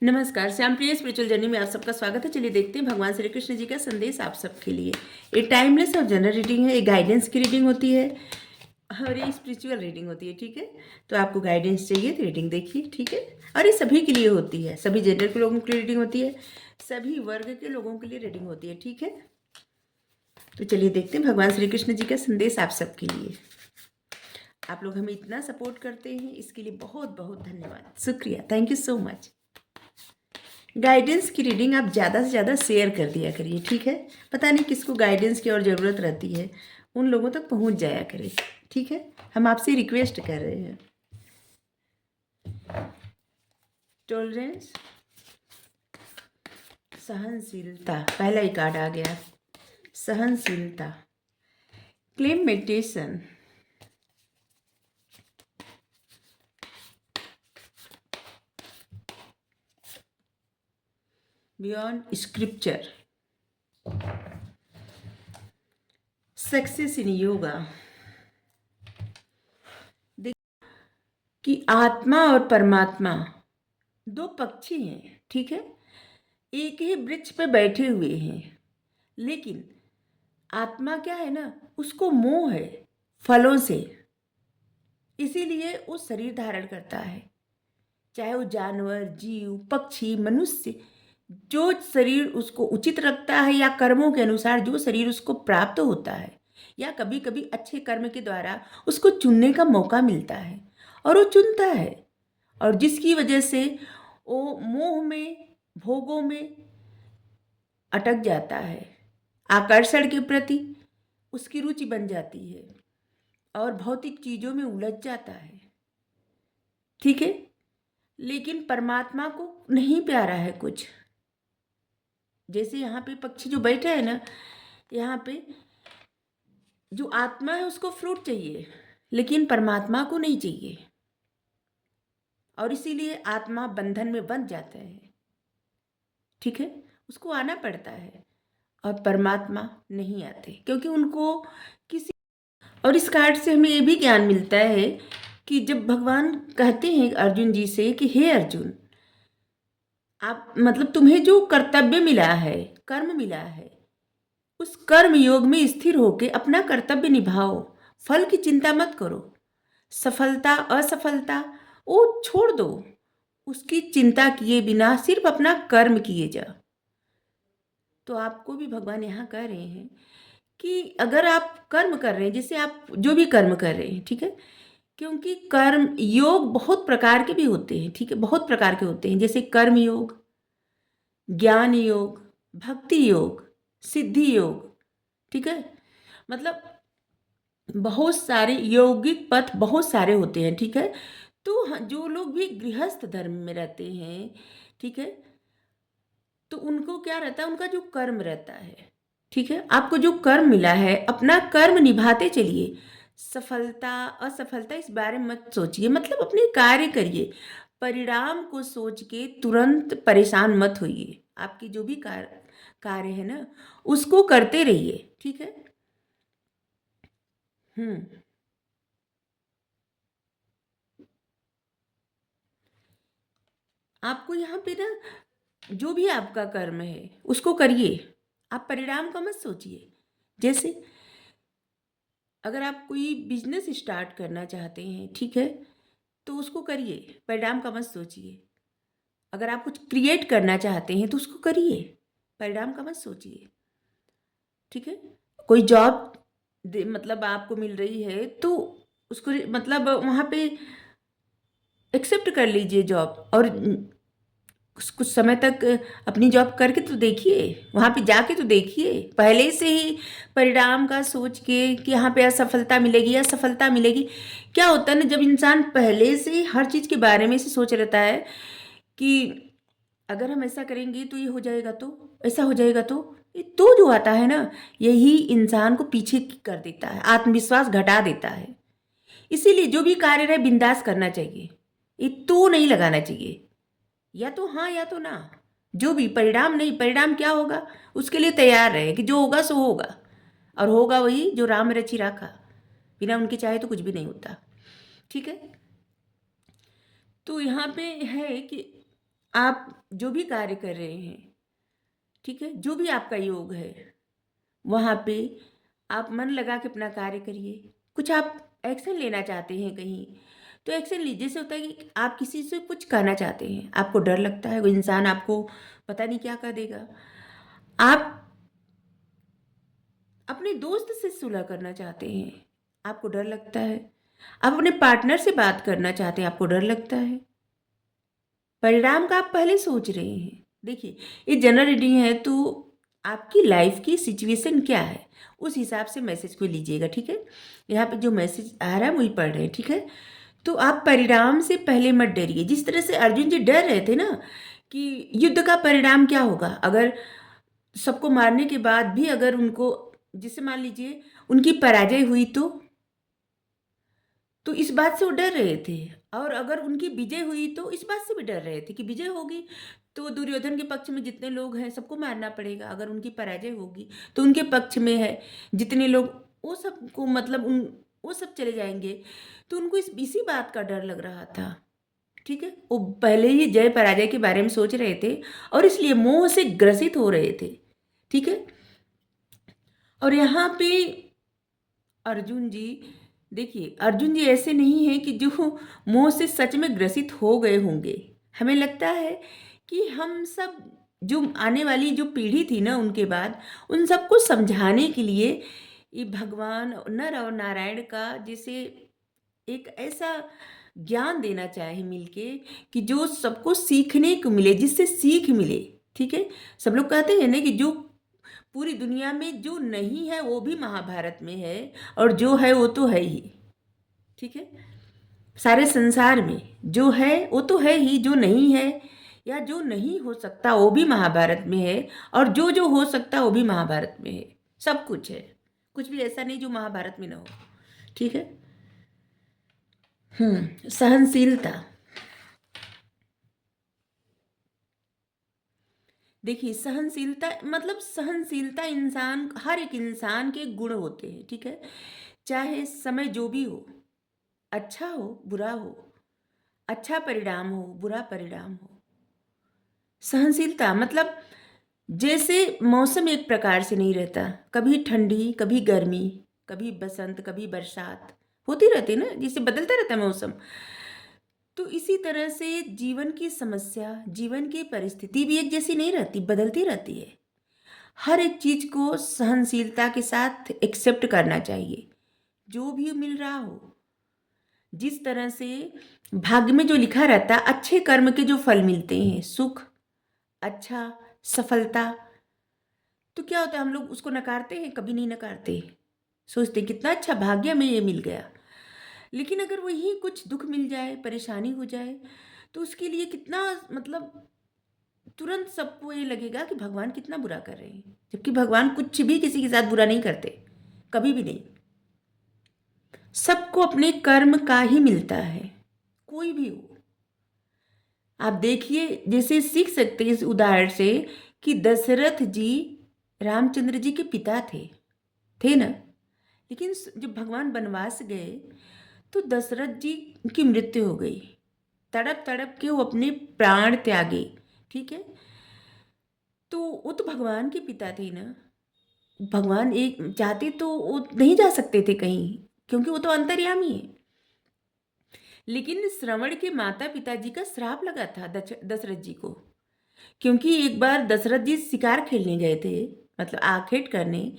नमस्कार, श्यामप्रिय spiritual journey में आप सबका स्वागत है। चलिए देखते हैं भगवान श्री कृष्ण जी का संदेश आप सबके लिए। ये टाइमलेस और जनरल रीडिंग है, ये गाइडेंस की रीडिंग होती है और ये स्पिरिचुअल रीडिंग होती है। ठीक है, तो आपको गाइडेंस चाहिए तो रीडिंग देखिए। ठीक है, और ये सभी के लिए होती है, सभी जेंडर के लोगों के लिए रीडिंग होती है, सभी वर्ग के लोगों के लिए रीडिंग होती है। ठीक है, तो चलिए देखते हैं भगवान श्री कृष्ण जी का संदेश आप सबके लिए। आप लोग हमें इतना सपोर्ट करते हैं, इसके लिए बहुत बहुत धन्यवाद, शुक्रिया, thank you so much. Guidance की रीडिंग आप ज़्यादा से ज़्यादा शेयर कर दिया करिए। ठीक है, पता नहीं किसको गाइडेंस की और ज़रूरत रहती है, उन लोगों तक पहुंच जाया करें। ठीक है, हम आपसे रिक्वेस्ट कर रहे हैं। टॉलरेंस, सहनशीलता, पहला ही कार्ड आ गया, सहनशीलता। Claim meditation, beyond scripture, success in yoga. कि आत्मा और परमात्मा दो पक्षी हैं। ठीक है, एक ही वृक्ष पे बैठे हुए हैं, लेकिन आत्मा क्या है ना, उसको मोह है फलों से, इसीलिए वो शरीर धारण करता है। चाहे वो जानवर, जीव, पक्षी, मनुष्य, जो शरीर उसको उचित लगता है या कर्मों के अनुसार जो शरीर उसको प्राप्त होता है, या कभी कभी अच्छे कर्म के द्वारा उसको चुनने का मौका मिलता है और वो चुनता है, और जिसकी वजह से वो मोह में, भोगों में अटक जाता है, आकर्षण के प्रति उसकी रुचि बन जाती है और भौतिक चीजों में उलझ जाता है। ठीक है, लेकिन परमात्मा को नहीं प्यारा है कुछ। जैसे यहाँ पे पक्षी जो बैठा है ना, यहाँ पे जो आत्मा है उसको फ्रूट चाहिए, लेकिन परमात्मा को नहीं चाहिए, और इसीलिए आत्मा बंधन में बंध जाता है। ठीक है, उसको आना पड़ता है, और परमात्मा नहीं आते क्योंकि उनको किसी। और इस कार्ड से हमें ये भी ज्ञान मिलता है कि जब भगवान कहते हैं अर्जुन जी से कि हे अर्जुन, आप मतलब तुम्हें जो कर्तव्य मिला है, कर्म मिला है, उस कर्म योग में स्थिर होकर अपना कर्तव्य निभाओ, फल की चिंता मत करो। सफलता असफलता वो छोड़ दो, उसकी चिंता किए बिना सिर्फ अपना कर्म किए जा। तो आपको भी भगवान यहाँ कह रहे हैं कि अगर आप कर्म कर रहे हैं, जैसे आप जो भी कर्म कर रहे हैं, ठीक है, क्योंकि कर्म योग बहुत प्रकार के भी होते हैं। ठीक है, बहुत प्रकार के होते हैं, जैसे कर्म योग, ज्ञान योग, भक्ति योग, सिद्धि योग। ठीक है, मतलब बहुत सारे यौगिक पथ बहुत सारे होते हैं। ठीक है, तो जो लोग भी गृहस्थ धर्म में रहते हैं, ठीक है, तो उनको क्या रहता है, उनका जो कर्म रहता है। ठीक है, आपको जो कर्म मिला है अपना कर्म निभाते चलिए। सफलता असफलता इस बारे में मत सोचिए, मतलब अपने कार्य करिए, परिणाम को सोच के तुरंत परेशान मत होइए। आपकी जो भी कार्य है ना, उसको करते रहिए। ठीक है, आपको यहाँ पे ना जो भी आपका कर्म है उसको करिए, आप परिणाम का मत सोचिए। जैसे अगर आप कोई बिजनेस स्टार्ट करना चाहते हैं, ठीक है, तो उसको करिए, परिणाम का मत सोचिए। अगर आप कुछ क्रिएट करना चाहते हैं तो उसको करिए, परिणाम का मत सोचिए। ठीक है, कोई जॉब मतलब आपको मिल रही है तो उसको मतलब वहाँ पे एक्सेप्ट कर लीजिए जॉब, और कुछ समय तक अपनी जॉब करके तो देखिए, वहाँ पे जाके तो देखिए, पहले से ही परिणाम का सोच के कि यहाँ पे असफलता मिलेगी या सफलता मिलेगी। क्या होता है ना, जब इंसान पहले से ही हर चीज़ के बारे में से सोच रहता है कि अगर हम ऐसा करेंगे तो ये हो जाएगा, तो ऐसा हो जाएगा, तो ये तो जो आता है ना, यही इंसान को पीछे कर देता है, आत्मविश्वास घटा देता है। इसीलिए जो भी कार्य रहे बिंदास करना चाहिए, ये तो नहीं लगाना चाहिए, या तो हाँ या तो ना, जो भी परिणाम नहीं, परिणाम क्या होगा उसके लिए तैयार रहे कि जो होगा सो होगा, और होगा वही जो राम रचि राखा, बिना उनके चाहे तो कुछ भी नहीं होता। ठीक है, तो यहाँ पे है कि आप जो भी कार्य कर रहे हैं, ठीक है, जो भी आपका योग है, वहाँ पे आप मन लगा के अपना कार्य करिए। कुछ आप एक्शन लेना चाहते हैं कहीं, तो एक्शन लीजिए। जैसे होता है कि आप किसी से कुछ कहना चाहते हैं, आपको डर लगता है वो इंसान आपको पता नहीं क्या कह देगा। आप अपने दोस्त से सुलह करना चाहते हैं, आपको डर लगता है। आप अपने पार्टनर से बात करना चाहते हैं, आपको डर लगता है। परिणाम का आप पहले सोच रहे हैं। देखिए, ये जनरल रीडिंग है, तो आपकी लाइफ की सिचुएशन क्या है उस हिसाब से मैसेज को लीजिएगा, ठीक है। यहाँ पे जो मैसेज आ रहा है वही पढ़ रहे हैं, ठीक है। तो आप परिणाम से पहले मत डरिए। जिस तरह से अर्जुन जी डर रहे थे ना कि युद्ध का परिणाम क्या होगा, अगर सबको मारने के बाद भी अगर उनको, जिससे मान लीजिए उनकी पराजय हुई, तो इस बात से वो डर रहे थे। और अगर उनकी विजय हुई तो इस बात से भी डर रहे थे कि विजय होगी तो दुर्योधन के पक्ष में जितने लोग हैं सबको मारना पड़ेगा। अगर उनकी पराजय होगी तो उनके पक्ष में है जितने लोग, वो सबको मतलब उन वो सब चले जाएंगे। तो उनको इसी बात का डर लग रहा था, ठीक है। वो पहले ही जय पराजय के बारे में सोच रहे थे और इसलिए मोह से ग्रसित हो रहे थे, ठीक है। और यहाँ पे अर्जुन जी, देखिए अर्जुन जी ऐसे नहीं हैं कि जो मोह से सच में ग्रसित हो गए होंगे। हमें लगता है कि हम सब, जो आने वाली जो पीढ़ी थी ना उनके बाद, उन सबको समझाने के लिए ये भगवान नर और नारायण का जैसे एक ऐसा ज्ञान देना चाहे मिलके कि जो सबको सीखने को मिले, जिससे सीख मिले, ठीक है। सब लोग कहते हैं ना कि जो पूरी दुनिया में जो नहीं है वो भी महाभारत में है, और जो है वो तो है ही, ठीक है। सारे संसार में जो है वो तो है ही, जो नहीं है या जो नहीं हो सकता वो भी महाभारत में है, और जो जो हो सकता वो भी महाभारत में है। सब कुछ है, कुछ भी ऐसा नहीं जो महाभारत में ना हो, ठीक है। सहनशीलता। देखिए, सहनशीलता मतलब सहनशीलता इंसान, हर एक इंसान के गुण होते हैं, ठीक है। चाहे समय जो भी हो, अच्छा हो बुरा हो, अच्छा परिणाम हो बुरा परिणाम हो, सहनशीलता मतलब जैसे मौसम एक प्रकार से नहीं रहता, कभी ठंडी कभी गर्मी, कभी बसंत कभी बरसात होती रहती है ना, जिसे बदलता रहता है मौसम। तो इसी तरह से जीवन की समस्या, जीवन की परिस्थिति भी एक जैसी नहीं रहती, बदलती रहती है। हर एक चीज को सहनशीलता के साथ एक्सेप्ट करना चाहिए, जो भी मिल रहा हो। जिस तरह से भाग्य में जो लिखा रहता है, अच्छे कर्म के जो फल मिलते हैं, सुख, अच्छा, सफलता, तो क्या होता है हम लोग उसको नकारते हैं? कभी नहीं नकारते। सोचते हैं, कितना अच्छा भाग्य में ये मिल गया। लेकिन अगर वही कुछ दुख मिल जाए, परेशानी हो जाए, तो उसके लिए कितना मतलब तुरंत सबको ये लगेगा कि भगवान कितना बुरा कर रहे हैं, जबकि भगवान कुछ भी किसी के साथ बुरा नहीं करते, कभी भी नहीं। सबको अपने कर्म का ही मिलता है, कोई भी हो। आप देखिए, जैसे सीख सकते हैं इस उदाहरण से कि दशरथ जी रामचंद्र जी के पिता थे ना। लेकिन जब भगवान वनवास गए तो दशरथ जी की मृत्यु हो गई, तड़प तड़प के वो अपने प्राण त्यागे, ठीक है। तो वो तो भगवान के पिता थे ना, भगवान एक चाहते तो वो नहीं जा सकते थे कहीं, क्योंकि वो तो अंतर्यामी है। लेकिन श्रवण के माता पिताजी का श्राप लगा था दशरथ जी को, क्योंकि एक बार दशरथ जी शिकार खेलने गए थे, मतलब आखेट करने,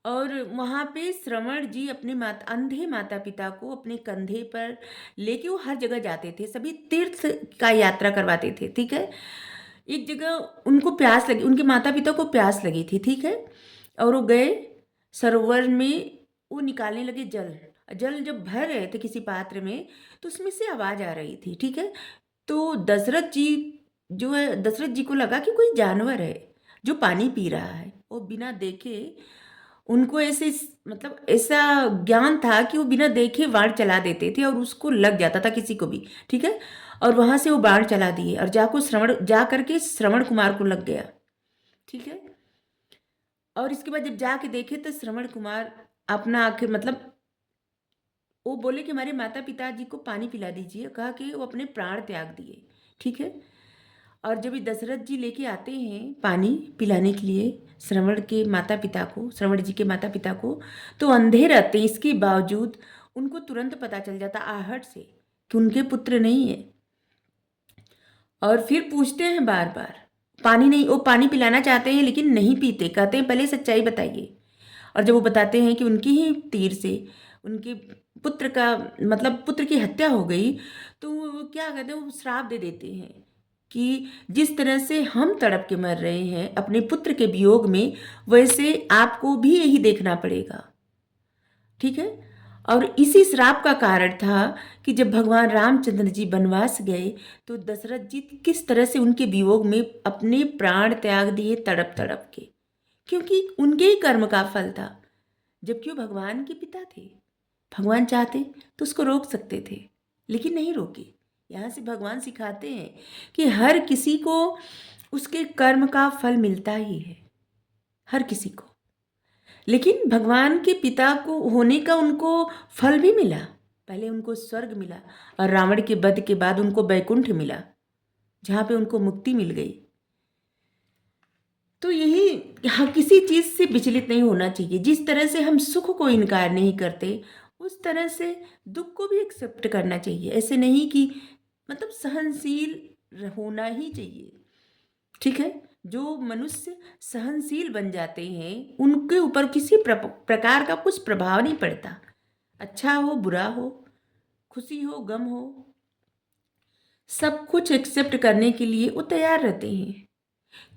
और वहाँ पे श्रवण जी अपने अंधे माता पिता को अपने कंधे पर लेके वो हर जगह जाते थे, सभी तीर्थ का यात्रा करवाते थे, ठीक है। एक जगह उनको प्यास लगी, उनके माता पिता को प्यास लगी थी, ठीक है। और वो गए सरोवर में, वो निकालने लगे जल। जल जब भर रहे थे किसी पात्र में, तो उसमें से आवाज आ रही थी, ठीक है। तो दशरथ जी, जो है, दशरथ जी को लगा कि कोई जानवर है जो पानी पी रहा है। वो बिना देखे, उनको ऐसे मतलब ऐसा ज्ञान था कि वो बिना देखे बाण चला देते थे और उसको लग जाता था किसी को भी, ठीक है। और वहां से वो बाण चला दिए और जा करके श्रवण कुमार को लग गया, ठीक है। और इसके बाद जब जाके देखे तो श्रवण कुमार अपना आखिर मतलब वो बोले कि हमारे माता पिता जी को पानी पिला दीजिए, कहा कि वो अपने प्राण त्याग दिए, ठीक है। और जब ये दशरथ जी लेके आते हैं पानी पिलाने के लिए श्रवण के माता पिता को, श्रवण जी के माता पिता को, तो अंधे रहते हैं। इसके बावजूद उनको तुरंत पता चल जाता आहट से कि उनके पुत्र नहीं है। और फिर पूछते हैं बार बार, पानी नहीं, वो पानी पिलाना चाहते हैं लेकिन नहीं पीते, कहते हैं पहले सच्चाई बताइए। और जब वो बताते हैं कि उनकी ही तीर से उनके पुत्र का मतलब पुत्र की हत्या हो गई, तो वो क्या कहते हैं, वो श्राप दे देते हैं कि जिस तरह से हम तड़प के मर रहे हैं अपने पुत्र के वियोग में, वैसे आपको भी यही देखना पड़ेगा। ठीक है। और इसी श्राप का कारण था कि जब भगवान रामचंद्र जी वनवास गए तो दशरथ जी किस तरह से उनके वियोग में अपने प्राण त्याग दिए तड़प तड़प के, क्योंकि उनके ही कर्म का फल था। जबकि वो भगवान के पिता थे, भगवान चाहते तो उसको रोक सकते थे लेकिन नहीं रोके। यहाँ से भगवान सिखाते हैं कि हर किसी को उसके कर्म का फल मिलता ही है, हर किसी को। लेकिन भगवान के पिता को होने का उनको फल भी मिला। पहले उनको स्वर्ग मिला और रावण के वध के बाद उनको बैकुंठ मिला, जहाँ पे उनको मुक्ति मिल गई। तो यही, हाँ, किसी चीज़ से विचलित नहीं होना चाहिए। जिस तरह से हम सुख को इनकार नहीं करते, उस तरह से दुख को भी एक्सेप्ट करना चाहिए। ऐसे नहीं कि मतलब सहनशील होना ही चाहिए। ठीक है। जो मनुष्य सहनशील बन जाते हैं उनके ऊपर किसी प्रकार का कुछ प्रभाव नहीं पड़ता। अच्छा हो बुरा हो, खुशी हो गम हो, सब कुछ एक्सेप्ट करने के लिए वो तैयार रहते हैं,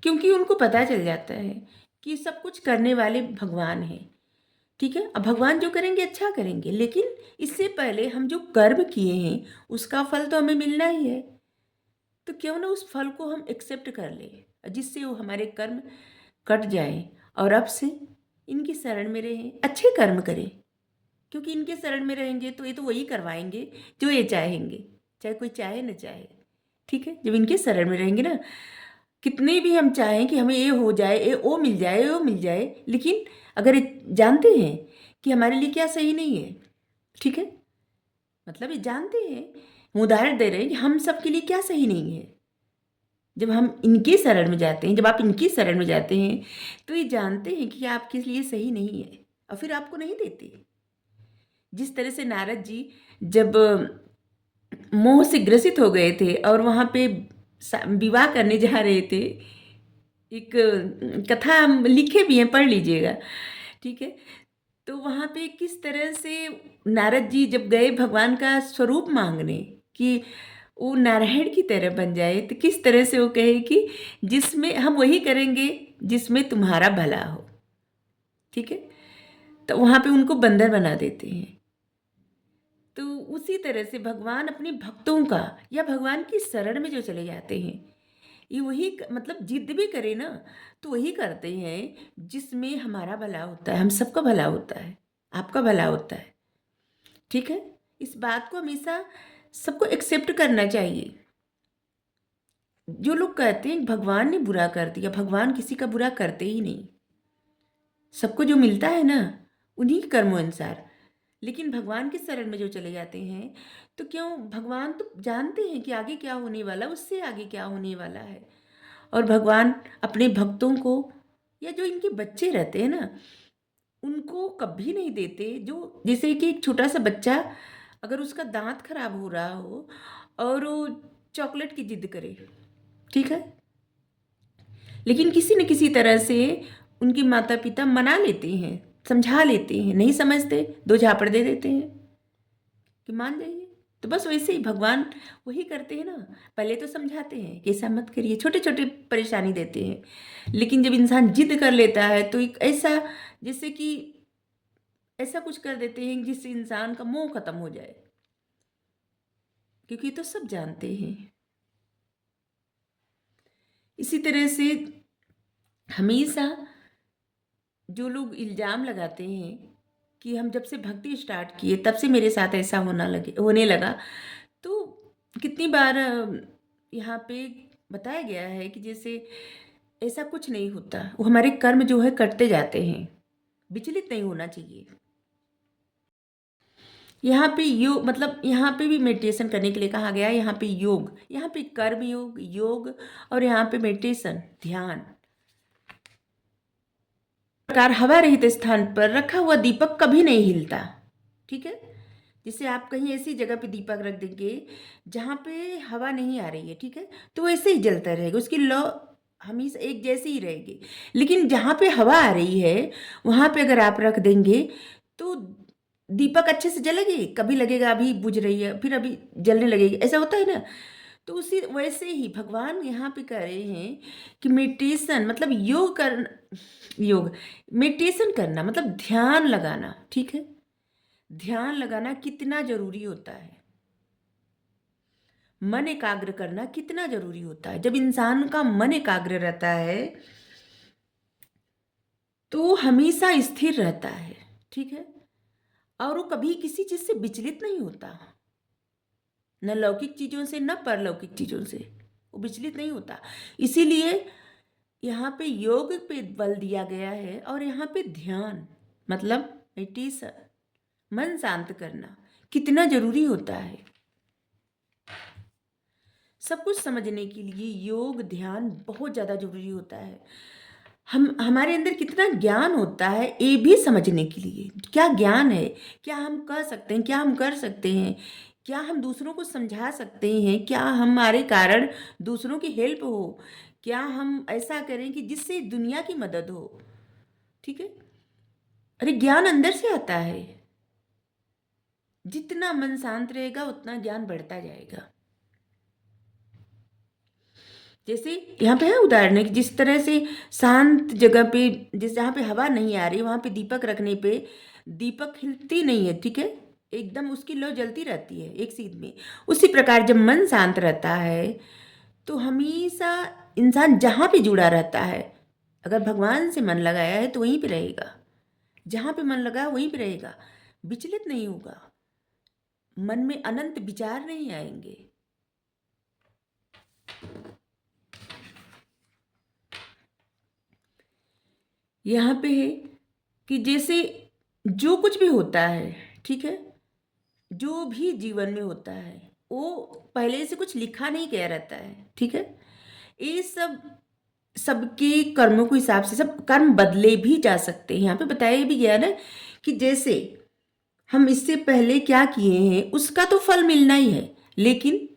क्योंकि उनको पता चल जाता है कि सब कुछ करने वाले भगवान हैं। ठीक है। अब भगवान जो करेंगे अच्छा करेंगे, लेकिन इससे पहले हम जो कर्म किए हैं उसका फल तो हमें मिलना ही है। तो क्यों ना उस फल को हम एक्सेप्ट कर लें, जिससे वो हमारे कर्म कट जाए और अब से इनकी शरण में रहें, अच्छे कर्म करें। क्योंकि इनके शरण में रहेंगे तो ये तो वही करवाएंगे जो ये चाहेंगे, चाहे कोई चाहे न चाहे। ठीक है। जब इनके शरण में रहेंगे ना, कितने भी हम चाहें कि हमें ये हो जाए, ये वो मिल जाए, वो मिल जाए, लेकिन अगर ये जानते हैं कि हमारे लिए क्या सही नहीं है, ठीक है, मतलब ये जानते हैं, हम उदाहरण दे रहे हैं कि हम सबके लिए क्या सही नहीं है। जब हम इनकी शरण में जाते हैं, जब आप इनकी शरण में जाते हैं, तो ये जानते हैं कि आपके लिए सही नहीं है और फिर आपको नहीं देते। जिस तरह से नारद जी जब मोह से ग्रसित हो गए थे और वहाँ पे विवाह करने जा रहे थे, एक कथा हम लिखे भी हैं, पढ़ लीजिएगा। ठीक है। तो वहाँ पे किस तरह से नारद जी जब गए भगवान का स्वरूप मांगने कि वो नारायण की तरह बन जाए, तो किस तरह से वो कहे कि जिसमें हम वही करेंगे जिसमें तुम्हारा भला हो। ठीक है। तो वहाँ पे उनको बंदर बना देते हैं। तो उसी तरह से भगवान अपने भक्तों का या भगवान की शरण में जो चले जाते हैं, ये वही मतलब जिद भी करे ना तो वही करते हैं जिसमें हमारा भला होता है, हम सबका भला होता है, आपका भला होता है। ठीक है। इस बात को हमेशा सबको एक्सेप्ट करना चाहिए। जो लोग कहते हैं भगवान ने बुरा कर दिया, भगवान किसी का बुरा करते ही नहीं। सबको जो मिलता है ना उन्हीं कर्मों अनुसार। लेकिन भगवान के शरण में जो चले जाते हैं, तो क्यों, भगवान तो जानते हैं कि आगे क्या होने वाला, उससे आगे क्या होने वाला है। और भगवान अपने भक्तों को या जो इनके बच्चे रहते हैं ना, उनको कभी नहीं देते। जो जैसे कि एक छोटा सा बच्चा अगर उसका दांत खराब हो रहा हो और वो चॉकलेट की जिद करे, ठीक है, लेकिन किसी न किसी तरह से उनके माता पिता मना लेते हैं, समझा लेते हैं, नहीं समझते, दो झापड़ दे देते हैं कि मान जाइए। तो बस वैसे ही भगवान वही करते हैं ना, पहले तो समझाते हैं कि ऐसा मत करिए, छोटे छोटे परेशानी देते हैं, लेकिन जब इंसान जिद कर लेता है तो एक ऐसा, जैसे कि ऐसा कुछ कर देते हैं जिससे इंसान का मोह खत्म हो जाए, क्योंकि तो सब जानते हैं। इसी तरह से हमेशा जो लोग इल्ज़ाम लगाते हैं कि हम जब से भक्ति स्टार्ट किए तब से मेरे साथ ऐसा होने लगा, तो कितनी बार यहाँ पे बताया गया है कि जैसे ऐसा कुछ नहीं होता, वो हमारे कर्म जो है कटते जाते हैं, विचलित नहीं होना चाहिए। यहाँ पे योग मतलब यहाँ पे भी मेडिटेशन करने के लिए कहा गया है। यहाँ पे योग, यहाँ पे कर्म योग, योग, और यहाँ पे मेडिटेशन, ध्यान। प्रकार हवा रहित स्थान पर रखा हुआ दीपक कभी नहीं हिलता, ठीक है। जैसे आप कहीं ऐसी जगह पे दीपक रख देंगे जहाँ पे हवा नहीं आ रही है, ठीक है, तो वैसे ही जलता रहेगा, उसकी लौ हमेशा एक जैसी ही रहेगी। लेकिन जहाँ पे हवा आ रही है वहाँ पे अगर आप रख देंगे तो दीपक अच्छे से जलेगी, कभी लगेगा अभी बुझ रही है, फिर अभी जलने लगेगी, ऐसा होता है ना। तो उसी वैसे ही भगवान यहाँ पे कह रहे हैं कि मेडिटेशन मतलब योग मेडिटेशन करना मतलब ध्यान लगाना, ठीक है। ध्यान लगाना कितना जरूरी होता है, मन एकाग्र करना कितना जरूरी होता है। जब इंसान का मन एकाग्र रहता है तो हमेशा स्थिर रहता है, ठीक है, और वो कभी किसी चीज से विचलित नहीं होता, न लौकिक चीजों से न परलौकिक चीजों से वो विचलित नहीं होता। इसीलिए यहाँ पे योग पे बल दिया गया है, और यहाँ पे ध्यान मतलब मेडिटेशन, मन शांत करना कितना जरूरी होता है। सब कुछ समझने के लिए योग ध्यान बहुत ज़्यादा जरूरी होता है। हम हमारे अंदर कितना ज्ञान होता है ये भी समझने के लिए, क्या ज्ञान है, क्या हम कर सकते हैं, क्या हम कर सकते हैं, क्या हम दूसरों को समझा सकते हैं, क्या हमारे कारण दूसरों की हेल्प हो, क्या हम ऐसा करें कि जिससे दुनिया की मदद हो, ठीक है। अरे ज्ञान अंदर से आता है, जितना मन शांत रहेगा उतना ज्ञान बढ़ता जाएगा। जैसे यहाँ पे है उदाहरण है कि जिस तरह से शांत जगह पे, जिस जहाँ पे हवा नहीं आ रही वहाँ पे दीपक रखने पे दीपक हिलती नहीं है, ठीक है, एकदम उसकी लौ जलती रहती है एक सीध में। उसी प्रकार जब मन शांत रहता है तो हमेशा इंसान जहाँ पे जुड़ा रहता है, अगर भगवान से मन लगाया है तो वहीं पे रहेगा, जहाँ पे मन लगा है वहीं पे रहेगा, विचलित नहीं होगा, मन में अनंत विचार नहीं आएंगे। यहाँ पे है कि जैसे जो कुछ भी होता है, ठीक है, जो भी जीवन में होता है वो पहले से कुछ लिखा नहीं गया रहता है, ठीक है। ये सब सबके कर्मों के हिसाब से सब कर्म बदले भी जा सकते हैं। यहाँ पे बताया भी गया ना कि जैसे हम इससे पहले क्या किए हैं उसका तो फल मिलना ही है, लेकिन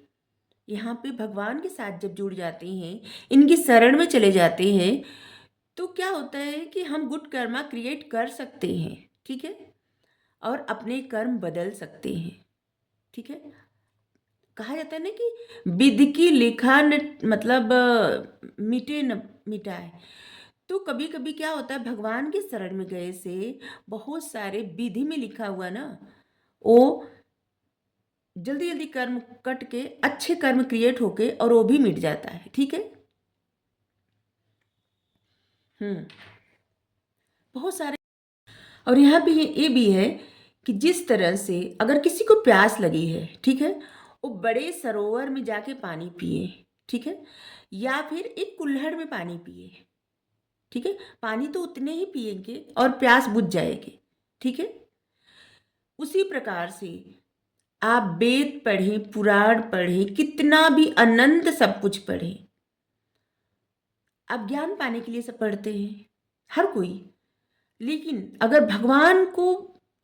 यहाँ पे भगवान के साथ जब जुड़ जाते हैं, इनकी शरण में चले जाते हैं, तो क्या होता है कि हम गुड कर्मा क्रिएट कर सकते हैं, ठीक है, और अपने कर्म बदल सकते हैं, ठीक है। कहा जाता है ना कि विधि की लिखा न मतलब मिटे न मिटाए। तो कभी कभी क्या होता है भगवान के शरण में गए से बहुत सारे विधि में लिखा हुआ ना वो जल्दी जल्दी कर्म कट के अच्छे कर्म क्रिएट होके और वो भी मिट जाता है, ठीक है। हम्म बहुत सारे। और यहाँ पे ये भी है कि जिस तरह से अगर किसी को प्यास लगी है, ठीक है, वो बड़े सरोवर में जाके पानी पिए, ठीक है, या फिर एक कुल्हड़ में पानी पिए, ठीक है, पानी तो उतने ही पिएंगे और प्यास बुझ जाएगी, ठीक है। उसी प्रकार से आप वेद पढ़ें, पुराण पढ़ें, कितना भी अनंत सब कुछ पढ़ें, आप ज्ञान पाने के लिए सब पढ़ते हैं हर कोई, लेकिन अगर भगवान को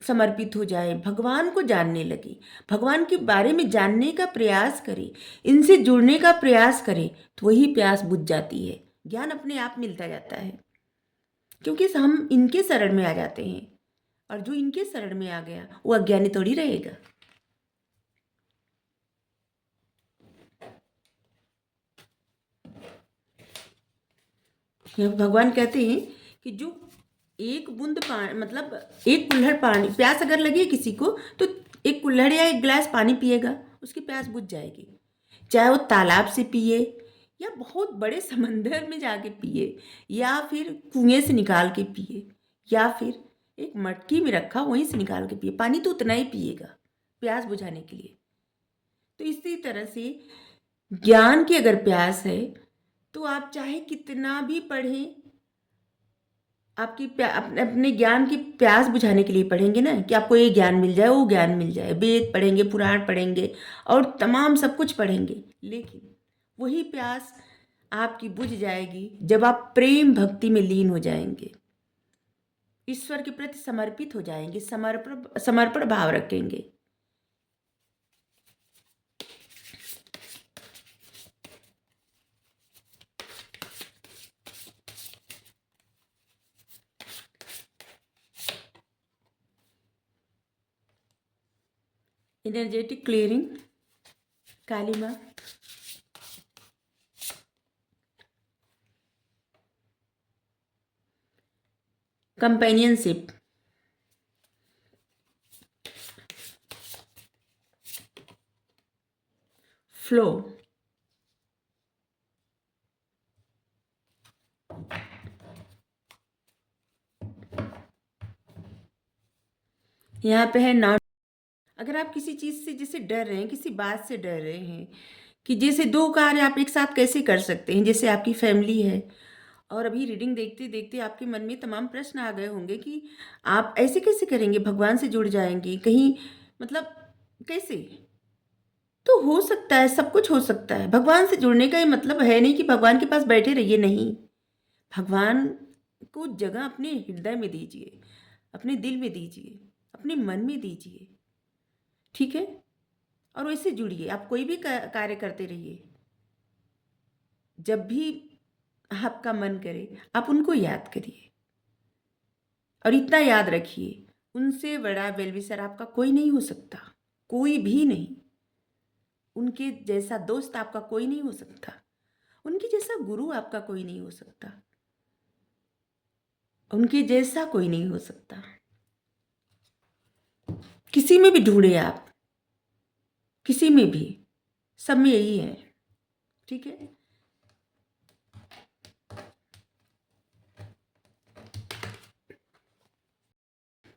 समर्पित हो जाए, भगवान को जानने लगे, भगवान के बारे में जानने का प्रयास करे, इनसे जुड़ने का प्रयास करे, तो वही प्यास बुझ जाती है, ज्ञान अपने आप मिलता जाता है, क्योंकि हम इनके शरण में आ जाते हैं, और जो इनके शरण में आ गया वो अज्ञानी थोड़ी रहेगा। भगवान कहते हैं कि जो एक बूंद पानी मतलब एक कुल्हड़ पानी, प्यास अगर लगी है किसी को तो एक कुल्हड़ या एक गिलास पानी पिएगा, उसकी प्यास बुझ जाएगी, चाहे वो तालाब से पिए या बहुत बड़े समंदर में जाके पिए या फिर कुएं से निकाल के पिए या फिर एक मटकी में रखा वहीं से निकाल के पिए, पानी तो उतना ही पिएगा प्यास बुझाने के लिए। तो इसी तरह से ज्ञान की अगर प्यास है तो आप चाहे कितना भी पढ़ें, आपकी अपने ज्ञान की प्यास बुझाने के लिए पढ़ेंगे ना, कि आपको ये ज्ञान मिल जाए, वो ज्ञान मिल जाए। वेद पढ़ेंगे, पुराण पढ़ेंगे और तमाम सब कुछ पढ़ेंगे, लेकिन वही प्यास आपकी बुझ जाएगी जब आप प्रेम भक्ति में लीन हो जाएंगे, ईश्वर के प्रति समर्पित हो जाएंगे, समर्पण समर्पण भाव रखेंगे। एनर्जेटिक क्लियरिंग, काली माँ। कंपेनियनशिप, फ्लो, यहाँ पे है नॉट। अगर आप किसी चीज़ से जैसे डर रहे हैं, किसी बात से डर रहे हैं, कि जैसे दो कार्य आप एक साथ कैसे कर सकते हैं, जैसे आपकी फैमिली है और अभी रीडिंग देखते देखते आपके मन में तमाम प्रश्न आ गए होंगे कि आप ऐसे कैसे करेंगे, भगवान से जुड़ जाएंगे कहीं, मतलब कैसे। तो हो सकता है, सब कुछ हो सकता है। भगवान से जुड़ने का ये मतलब है नहीं कि भगवान के पास बैठे रहिए, नहीं। भगवान को जगह अपने हृदय में दीजिए, अपने दिल में दीजिए, अपने मन में दीजिए, ठीक है। और वैसे जुड़िए, आप कोई भी कार्य करते रहिए। जब भी आपका मन करे आप उनको याद करिए, और इतना याद रखिए, उनसे बड़ा वेलविशर आपका कोई नहीं हो सकता, कोई भी नहीं। उनके जैसा दोस्त आपका कोई नहीं हो सकता, उनके जैसा गुरु आपका कोई नहीं हो सकता, उनके जैसा कोई नहीं हो सकता। किसी में भी ढूंढे आप, किसी में भी, सब में यही है, ठीक है।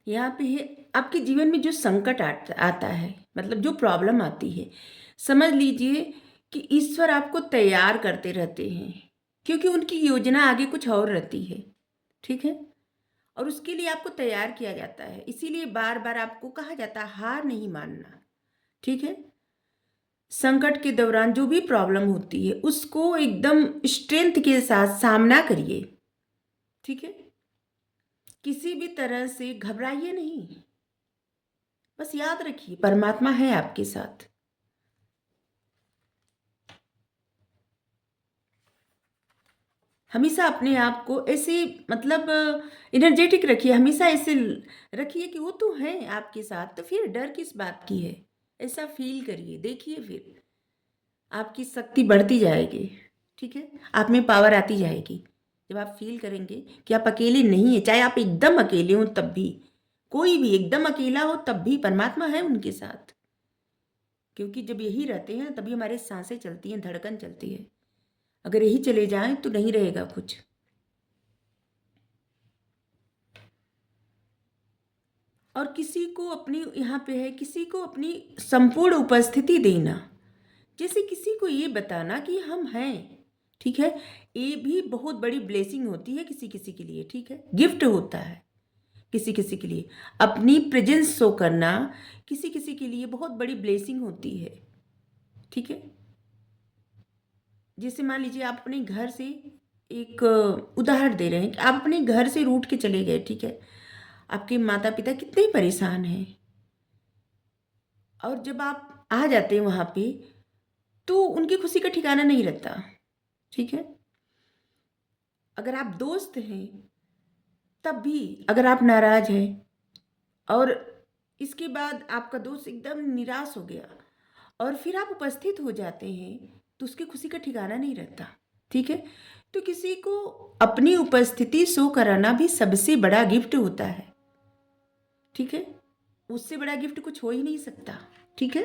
यहाँ पे है आपके जीवन में जो संकट आता है, मतलब जो प्रॉब्लम आती है, समझ लीजिए कि ईश्वर आपको तैयार करते रहते हैं, क्योंकि उनकी योजना आगे कुछ और रहती है, ठीक है। और उसके लिए आपको तैयार किया जाता है, इसीलिए बार बार आपको कहा जाता है हार नहीं मानना, ठीक है। संकट के दौरान जो भी प्रॉब्लम होती है उसको एकदम स्ट्रेंथ के साथ सामना करिए, ठीक है। किसी भी तरह से घबराइए नहीं, बस याद रखिए परमात्मा है आपके साथ। हमेशा अपने आप को ऐसे, मतलब एनर्जेटिक रखिए, हमेशा ऐसे रखिए कि वो तो है आपके साथ, तो फिर डर किस बात की है। ऐसा फील करिए, देखिए फिर आपकी शक्ति बढ़ती जाएगी, ठीक है। आप में पावर आती जाएगी जब आप फील करेंगे कि आप अकेले नहीं हैं। चाहे आप एकदम अकेले हों तब भी, कोई भी एकदम अकेला हो तब भी परमात्मा है उनके साथ, क्योंकि जब यही रहते हैं तभी हमारे सांसें चलती हैं, धड़कन चलती है। अगर यही चले जाएं तो नहीं रहेगा कुछ। और किसी को अपनी, यहाँ पे है, किसी को अपनी संपूर्ण उपस्थिति देना, जैसे किसी को ये बताना कि हम हैं, ठीक है। ये भी बहुत बड़ी ब्लेसिंग होती है किसी किसी के लिए, ठीक है। गिफ्ट होता है किसी किसी के लिए, अपनी प्रेजेंस शो करना किसी किसी के लिए बहुत बड़ी ब्लेसिंग होती है, ठीक है। जैसे मान लीजिए आप अपने घर से, एक उदाहरण दे रहे हैं कि आप अपने घर से रूठ के चले गए, ठीक है। आपके माता पिता कितने परेशान हैं, और जब आप आ जाते हैं वहाँ पे तो उनकी खुशी का ठिकाना नहीं रहता, ठीक है। अगर आप दोस्त हैं तब भी अगर आप नाराज हैं और इसके बाद आपका दोस्त एकदम निराश हो गया और फिर आप उपस्थित हो जाते हैं तो उसकी खुशी का ठिकाना नहीं रहता, ठीक है। तो किसी को अपनी उपस्थिति शो कराना भी सबसे बड़ा गिफ्ट होता है, ठीक है। उससे बड़ा गिफ्ट कुछ हो ही नहीं सकता, ठीक है।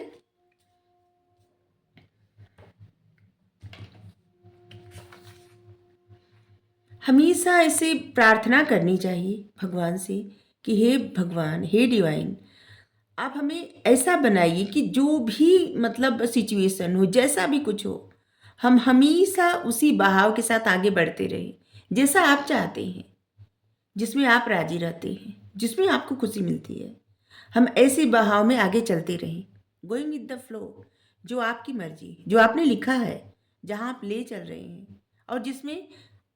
हमेशा ऐसे प्रार्थना करनी चाहिए भगवान से कि हे भगवान, हे डिवाइन, आप हमें ऐसा बनाइए कि जो भी मतलब सिचुएशन हो, जैसा भी कुछ हो, हम हमेशा उसी बहाव के साथ आगे बढ़ते रहें जैसा आप चाहते हैं। जिसमें आप राजी रहते हैं, जिसमें आपको खुशी मिलती है। हम ऐसे बहाव में आगे चलते रहें, गोइंग विद द फ्लो, जो आपकी मर्जी, जो आपने लिखा है, जहाँ आप ले चल रहे हैं और जिसमें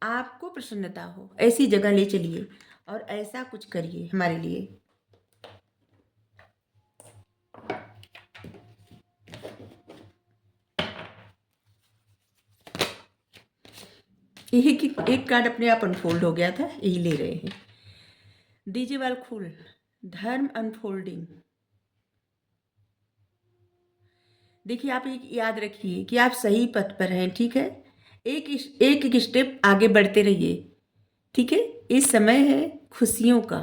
आपको प्रसन्नता हो, ऐसी जगह ले चलिए और ऐसा कुछ करिए हमारे लिए। एक कार्ड अपने आप अनफोल्ड हो गया था, यही ले रहे हैं। डीजे वाल खुल, धर्म अनफोल्डिंग। देखिए, आप एक याद रखिए कि आप सही पथ पर हैं, ठीक है। एक स्टेप आगे बढ़ते रहिए, ठीक है। इस समय है खुशियों का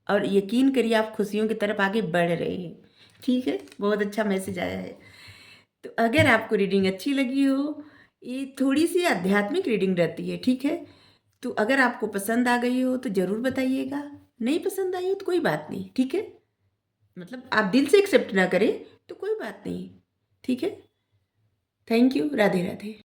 और यकीन करिए आप खुशियों की तरफ आगे बढ़ रहे हैं, ठीक है। बहुत अच्छा मैसेज आया है। तो अगर आपको रीडिंग अच्छी लगी हो, ये थोड़ी सी आध्यात्मिक रीडिंग रहती है, ठीक है। तो अगर आपको पसंद आ गई हो तो ज़रूर बताइएगा, नहीं पसंद आई हो तो कोई बात नहीं, ठीक है। मतलब आप दिल से एक्सेप्ट ना करें तो कोई बात नहीं, ठीक है। Thank you. राधे राधे।